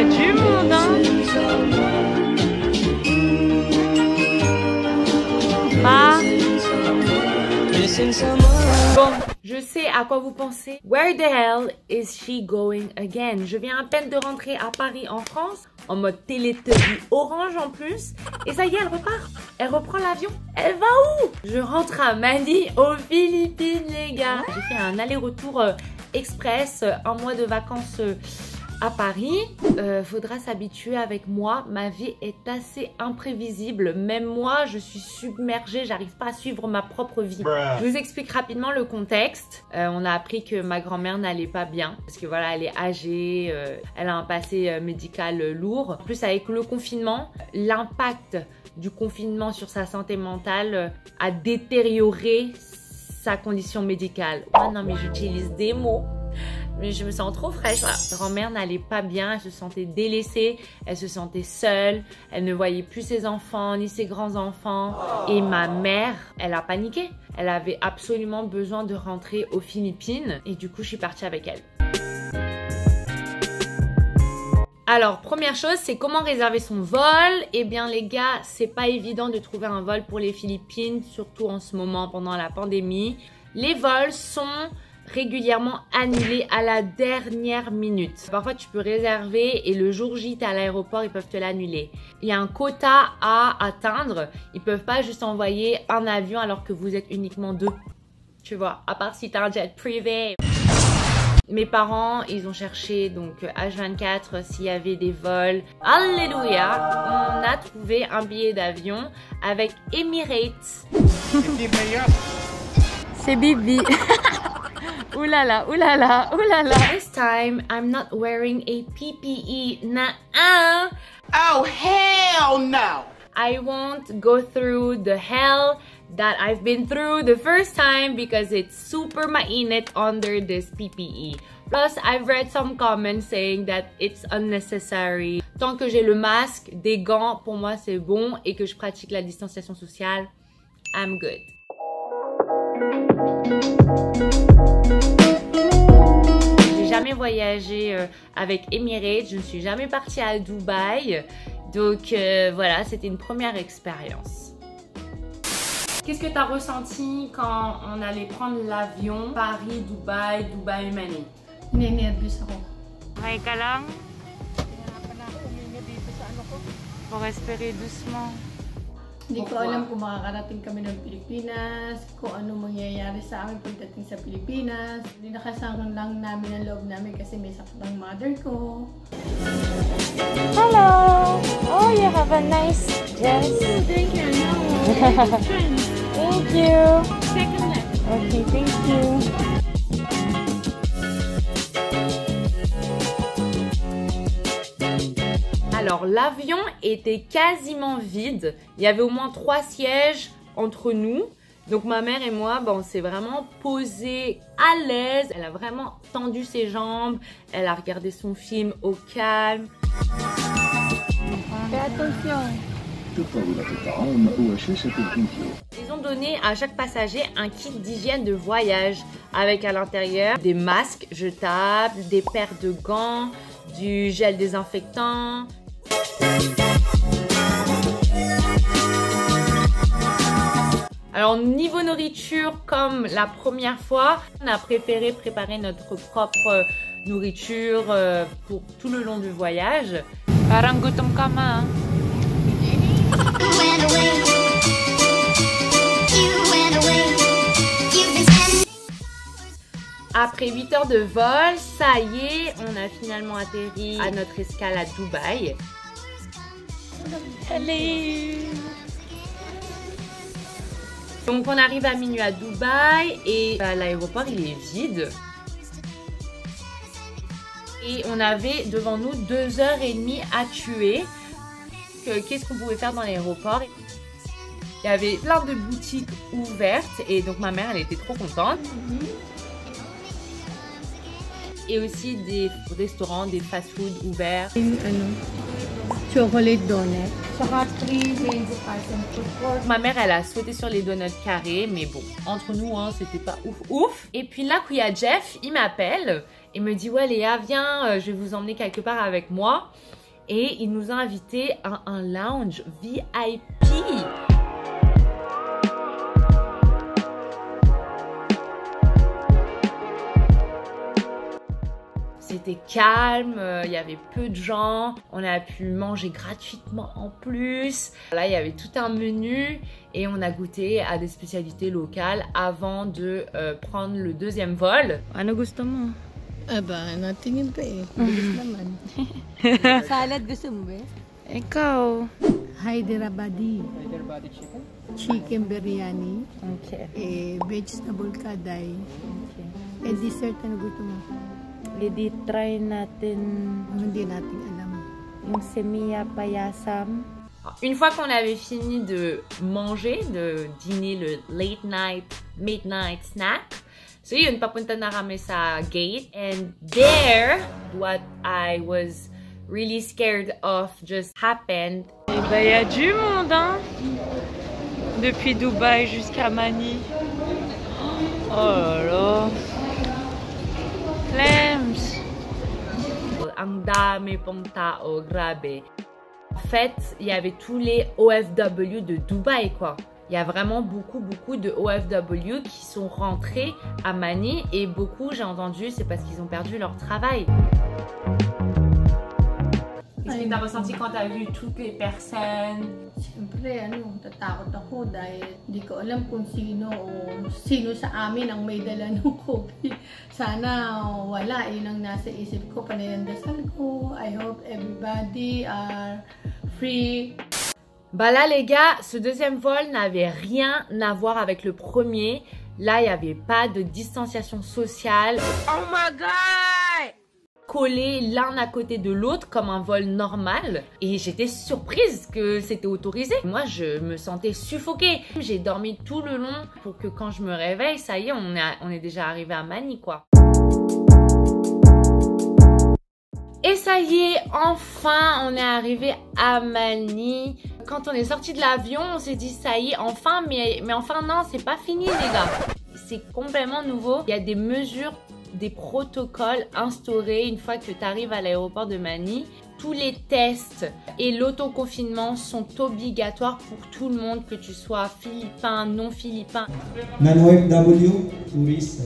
a du monde, hein. Bon, je sais à quoi vous pensez. Where the hell is she going again? Je viens à peine de rentrer à Paris en France, en mode Télétubby orange en plus. Et ça y est, elle repart. Elle reprend l'avion. Elle va où? Je rentre à Manille, aux Philippines, les gars. J'ai fait un aller-retour express, un mois de vacances à Paris. Faudra s'habituer avec moi. Ma vie est assez imprévisible. Même moi, je suis submergée. J'arrive pas à suivre ma propre vie. Je vous explique rapidement le contexte. On a appris que ma grand-mère n'allait pas bien. Parce que voilà, elle est âgée. Elle a un passé médical lourd. En plus, avec le confinement, l'impact du confinement sur sa santé mentale a détérioré sa condition médicale. Oh non, mais j'utilise des mots. Mais je me sens trop fraîche. Ma grand-mère n'allait pas bien, elle se sentait délaissée, elle se sentait seule, elle ne voyait plus ses enfants ni ses grands-enfants. Et ma mère, elle a paniqué. Elle avait absolument besoin de rentrer aux Philippines et du coup, je suis partie avec elle. Alors, première chose, c'est comment réserver son vol. Eh bien, les gars, c'est pas évident de trouver un vol pour les Philippines, surtout en ce moment, pendant la pandémie. Les vols sont régulièrement annulés à la dernière minute. Parfois, tu peux réserver et le jour J, t'es à l'aéroport, ils peuvent te l'annuler. Il y a un quota à atteindre. Ils peuvent pas juste envoyer un avion alors que vous êtes uniquement deux. Tu vois, à part si t'as un jet privé. Mes parents, ils ont cherché donc H24 s'il y avait des vols. Alléluia! On a trouvé un billet d'avion avec Emirates. C'est Bibi. Oulala, oulala, oulala. This time, I'm not wearing a PPE. Nah. Oh, hell no! I won't go through the hell that I've been through the first time because it's super mainit under this PPE. Plus, I've read some comments saying that it's unnecessary. Tant que j'ai le masque, des gants, pour moi c'est bon et que je pratique la distanciation sociale, I'm good. J'ai jamais voyagé avec Emirates, je ne suis jamais partie à Dubaï. Donc voilà, c'était une première expérience. Qu'est-ce que tu as ressenti quand on allait prendre l'avion Paris, Dubaï, Dubai-Manille? Nervous ako. Okay ka lang? Pour respirer doucement. Hindi ko alam kung makakarating kami ng Pilipinas, kung ano mangyayari sa amin pagdating sa Pilipinas. Nakasama lang namin ang loob namin kasi may sakit ng mother ko. Hello! Oh, you have a nice dress. Oh, thank you. Thank you. Second left. Okay, thank you. Alors, l'avion était quasiment vide. Il y avait au moins 3 sièges entre nous. Donc, ma mère et moi, bon, on s'est vraiment posé à l'aise. Elle a vraiment tendu ses jambes. Elle a regardé son film au calme. Fais attention. Ils ont donné à chaque passager un kit d'hygiène de voyage avec à l'intérieur des masques jetables, des paires de gants, du gel désinfectant. Alors niveau nourriture, comme la première fois, on a préféré préparer notre propre nourriture pour tout le long du voyage. Parang gutom ka ma. Après 8 heures de vol, ça y est, on a finalement atterri à notre escale à Dubaï. Allez. Donc on arrive à minuit à Dubaï et l'aéroport il est vide. Et on avait devant nous 2h30 à tuer. Qu'est-ce qu'on pouvait faire dans l'aéroport? Il y avait plein de boutiques ouvertes et donc ma mère elle était trop contente. Et aussi des restaurants, des fast-food ouverts. Chocolate donut. Ma mère elle a sauté sur les donuts carrés mais bon entre nous hein, c'était pas ouf. Et puis là où il y a Jeff, il m'appelle Il me dit ouais Léa, viens, je vais vous emmener quelque part avec moi. Et il nous a invités à un lounge VIP. C'était calme, il y avait peu de gens, on a pu manger gratuitement en plus. Là, il y avait tout un menu et on a goûté à des spécialités locales avant de prendre le deuxième vol. Ano gusto mo? Aba, natingin pa eh. Bilis naman. Salad gusto mo ba? Ikaw? Hyderabadi. Hyderabadi chicken? Chicken biryani. Okay. Vegetable kaday. Okay. Dessert ano gusto mo? Edi try natin Hindi natin alam. yung semilla payasam. Une fois qu'on avait fini de manger, de dîner le late night, midnight snack, so yun, papunta na kami sa gate. And there, what I was really scared of just happened. Et ben, y a du monde, hein? Depuis Dubaï jusqu'à Manille. Oh là là. Flames! Ang dami pong tao, grabe. En fait, il y avait tous les OFW de Dubaï, quoi. Il y a vraiment beaucoup de OFW qui sont rentrés à Manille et beaucoup, j'ai entendu, c'est parce qu'ils ont perdu leur travail. Qu'est-ce que tu as ressenti quand tu as vu toutes les personnes? Siyempre, tatakot ako dahil di ko alam kung sino sa amin ang may dala ng COVID. Sana wala, yun ang nasa isip ko, panalandasal ko. I hope everybody are free. Bah là les gars, ce deuxième vol n'avait rien à voir avec le premier. Là, il n'y avait pas de distanciation sociale. Oh my god! Collés l'un à côté de l'autre comme un vol normal. Et j'étais surprise que c'était autorisé. Moi, je me sentais suffoquée. J'ai dormi tout le long pour que quand je me réveille, ça y est, on est déjà arrivé à Manille, quoi. Et ça y est, enfin, on est arrivé à Manille. Quand on est sorti de l'avion, on s'est dit ça y est, enfin, mais enfin non, c'est pas fini les gars. C'est complètement nouveau. Il y a des mesures, des protocoles instaurés une fois que tu arrives à l'aéroport de Manille. Tous les tests et l'autoconfinement sont obligatoires pour tout le monde, que tu sois philippin, non philippin. Non-OFW, touriste.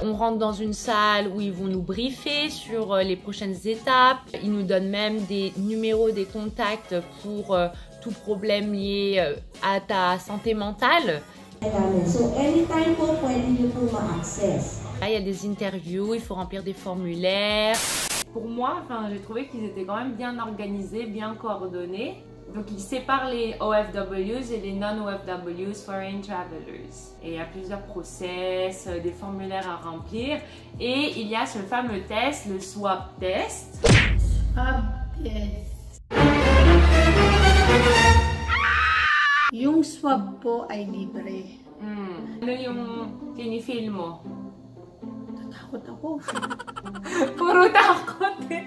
On rentre dans une salle où ils vont nous briefer sur les prochaines étapes. Ils nous donnent même des numéros, des contacts pour tout problème lié à ta santé mentale. So anytime po pwede niyo po ma-access. Là, il y a des interviews, il faut remplir des formulaires. Pour moi, j'ai trouvé qu'ils étaient quand même bien organisés, bien coordonnés. Donc, ils séparent les OFWs et les non-OFWs, Foreign Travelers. Et il y a plusieurs process, des formulaires à remplir. Et il y a ce fameux test, le swab test. Swab test. Yung swab po ay libre. Ano yung tinifeel mo? Natatakot ako. Puro takot eh.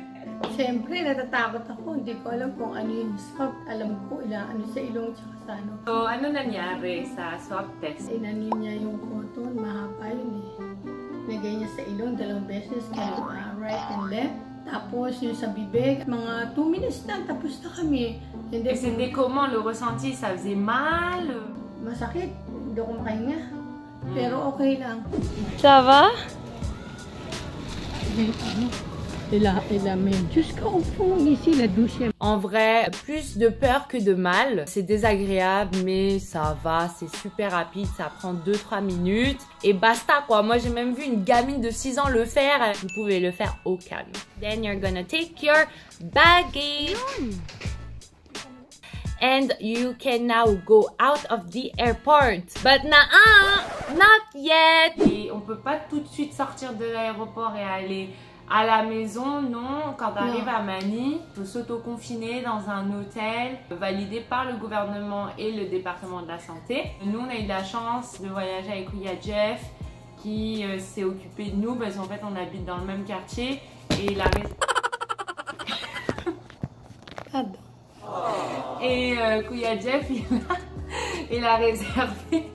Siyempre, natatakot ako. Hindi ko alam kung ano yung swab. Alam ko ano sa ilong tsaka sa ano. So, ano nangyari sa swab test? Inanin niya yung cotton, mahaba yun eh. Nagay niya sa ilong 2 beses, right and left. Tapos yung sa bibig, mga 2 minutes na, tapos na kami. Et c'était comment le ressenti? Ça faisait mal? Masakit. Hindi ako makahinga. Pero okay lang. Ça va? En vrai, plus de peur que de mal. C'est désagréable, mais ça va, c'est super rapide, ça prend 2-3 minutes. Et basta quoi, moi j'ai même vu une gamine de 6 ans le faire. Vous pouvez le faire au calme. Then you're gonna take your baggage. And you can now go out of the airport. But not yet. Et on peut pas tout de suite sortir de l'aéroport et aller à la maison, non. Quand tu arrives à Manille, il faut s'auto-confiner dans un hôtel validé par le gouvernement et le département de la santé. Nous, on a eu de la chance de voyager avec Kuya Jeff qui s'est occupé de nous parce qu'en fait, on habite dans le même quartier et la Kuya Jeff, il a réservé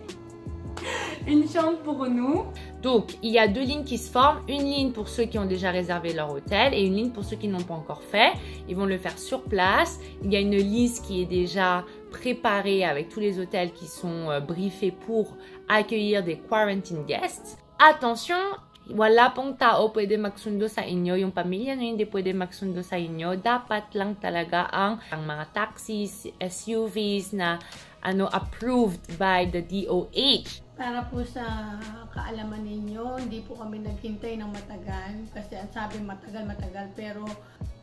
une chambre pour nous Donc, il y a deux lignes qui se forment. Une ligne pour ceux qui ont déjà réservé leur hôtel et une ligne pour ceux qui n'ont pas encore fait. Ils vont le faire sur place. Il y a une liste qui est déjà préparée avec tous les hôtels qui sont briefés pour accueillir des quarantine guests. Attention, wala pong tao pwede magsundo sa inyo. Yung pamilya nyo hindi pwede magsundo sa inyo. Dapat lang talaga ang mga taxis, SUVs na approved by the DOH. Para po sa kaalaman ninyo, hindi po kami naghintay ng matagal kasi ang sabi matagal pero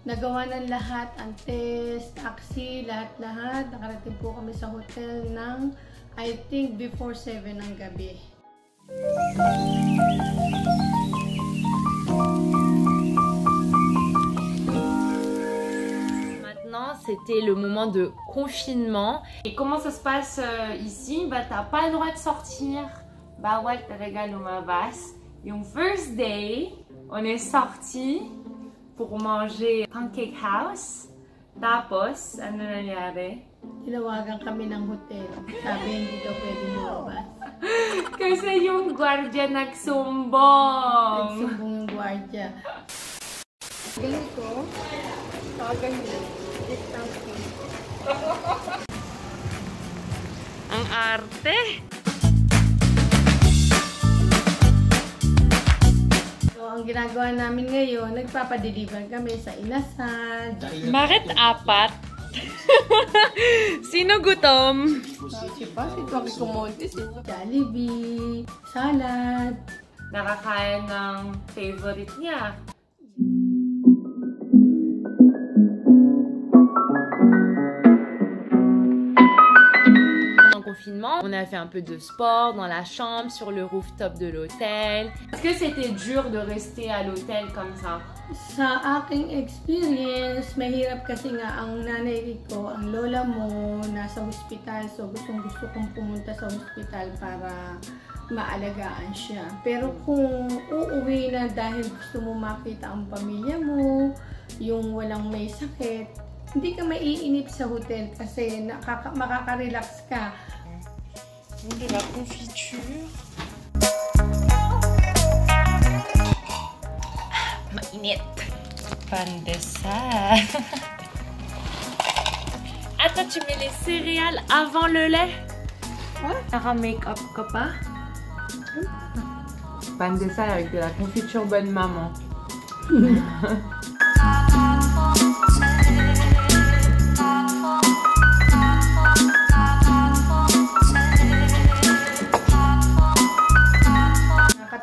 nagawa ng lahat, ang test, taxi, lahat. Nakarating po kami sa hotel ng I think before 7 ng gabi. C'était le moment de confinement. Et comment ça se passe ici? Bah, t'as pas le droit de sortir. Bawal talaga lumabas. Yung first day, on est sorti pour manger Pancake House. Tapos, ano nangyari? Tinawagan kami ng hotel. Sabi hindi daw pwede lumabas. Kasi yung gwardiya nagsumbong. Nagsumbong yung gwardiya. Galing ko. Ganyan. Ang arte! So, ang ginagawa namin ngayon, nagpapadeliver kami sa Inasal. Bakit apat? Sino gutom? Jollibee, salad. Nakakain ng favorite niya. Confinement, on a fait un peu de sport dans la chambre, sur le rooftop de l'hôtel. Est-ce que c'était dur de rester à l'hôtel comme ça? Sa aking experience, mahirap kasi nga ang nanay ko, ang lola mo, nasa hospital. So gusto kong pumunta sa hospital para maalagaan siya. Pero kung uuwi na dahil gusto mo makita ang pamilya mo, yung walang may sakit, hindi ka maiinip sa hotel kasi makaka-relax ka. De la confiture. Mainit. Pan de sel. Attends, tu mets les céréales avant le lait? Ouais. Para make-up ka pa? Pan de sel avec de la confiture bonne maman.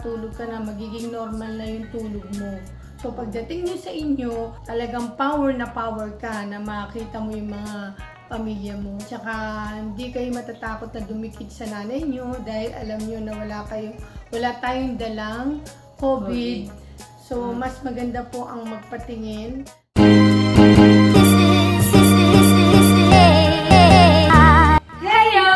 Tulog ka na, magiging normal na yung tulog mo. So pagdating nyo sa inyo, talagang power na power ka na makita mo yung mga pamilya mo. Tsaka hindi kayo matatakot na dumikit sa nanay nyo dahil alam nyo na wala tayong dalang COVID. So mas maganda po ang magpatingin. Heyo!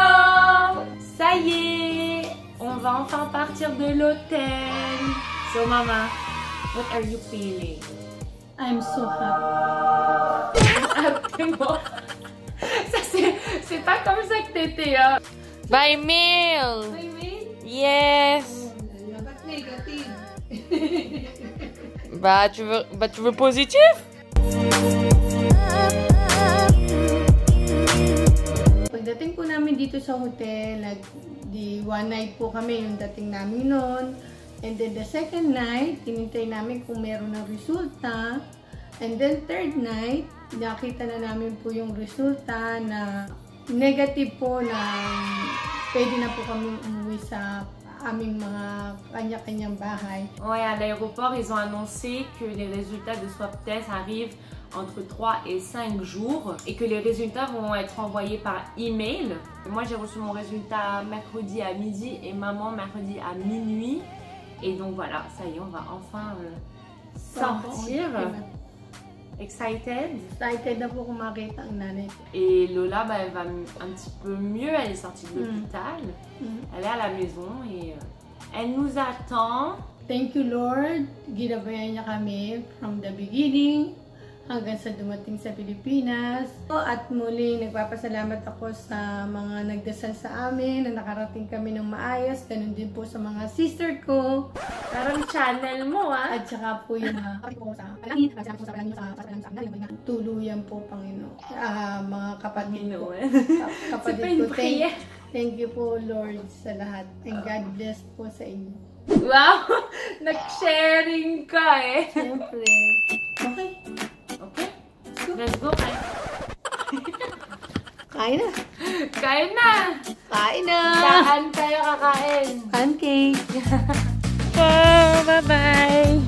Ça y est! On va enfin partir de l'hôtel. So Mama, what are you feeling? I'm so happy. Ça c'est pas comme ça que t'étais, hein? By mail! By mail? Yes! Dapat negative. Bah tu veux positif? Pagdating po namin dito sa hotel, di one night po kami yung dating namin noon. And then the second night, tinintay namin kung meron ng resulta. And then third night, nakita na namin po yung resulta na negative po na pwede na po kami umuwi sa aming mga kanya-kanyang bahay. Ouais, à l'aéroport, ils ont annoncé que les résultats de swab test arrivent entre 3 et 5 jours et que les résultats vont être envoyés par email. Moi, j'ai reçu mon résultat mercredi à midi et maman mercredi à minuit. Et donc voilà, ça y est, on va enfin sortir. Excited? Excited na po kung makita ang nanay ko. Et Lola, bah, elle va un petit peu mieux, elle est sortie de l'hôpital. Elle est à la maison et elle nous attend. Thank you, Lord. Ginabayan niya kami from the beginning hanggang sa dumating sa Pilipinas. At muli, nagpapasalamat ako sa mga nagdasal sa amin na nakarating kami ng maayos. Ganun din po sa mga sister ko. Parang channel mo, ah. At saka po yung tuluyan po, Panginoon. Mga kapatid ko. Kapatid ko, thank you po, Lord, sa lahat. And God bless po sa inyo. Wow! Nag-sharing ka eh. Siyempre. Okay. Okay. Let's go, kain. Kain na. Kain na! Kain na. Saan tayo kakain? Pancake. Oh, bye-bye!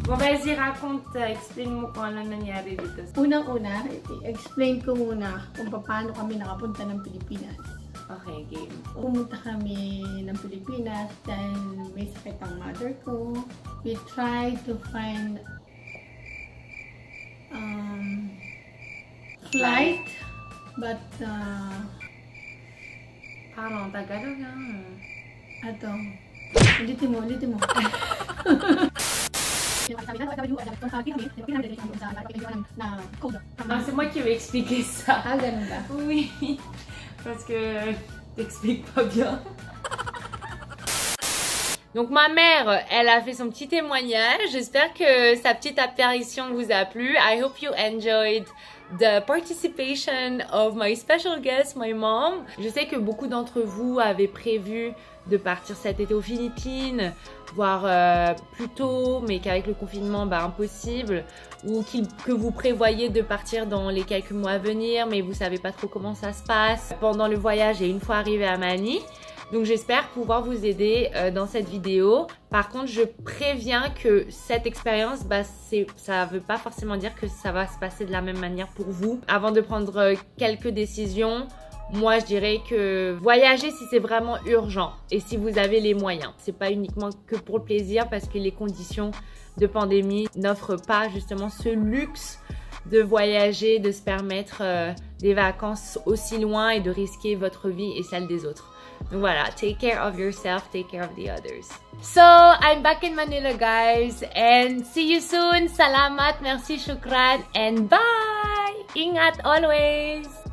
Vas-y, raconte, explain mo kung ano nangyari dito. Unang-una, explain ko muna kung paano kami nakapunta ng Pilipinas. Okay, game. Pumunta kami ng Pilipinas dahil may sakit ang mother ko. We tried to find flight, but Parang Tagalog nga. ato, ulitin mo. C'est moi qui vais expliquer ça. Ah, ganun ba? Oui, parce que t'expliques pas bien. Donc ma mère, elle a fait son petit témoignage. J'espère que sa petite apparition vous a plu. I hope you enjoyed the participation of my special guest, my mom. Je sais que beaucoup d'entre vous avaient prévu de partir cet été aux Philippines, voire plus tôt, mais qu'avec le confinement, impossible, ou que vous prévoyez de partir dans les quelques mois à venir, mais vous savez pas trop comment ça se passe pendant le voyage et une fois arrivé à Manille. Donc j'espère pouvoir vous aider dans cette vidéo. Par contre, je préviens que cette expérience, ça veut pas forcément dire que ça va se passer de la même manière pour vous. Avant de prendre quelques décisions, moi je dirais que voyager si c'est vraiment urgent et si vous avez les moyens. C'est pas uniquement que pour le plaisir parce que les conditions de pandémie n'offrent pas justement ce luxe de voyager, de se permettre des vacances aussi loin et de risquer votre vie et celle des autres. Donc voilà, take care of yourself, take care of the others. So, I'm back in Manila, guys, and see you soon. Salamat, merci, shukran, and bye! Ingat always!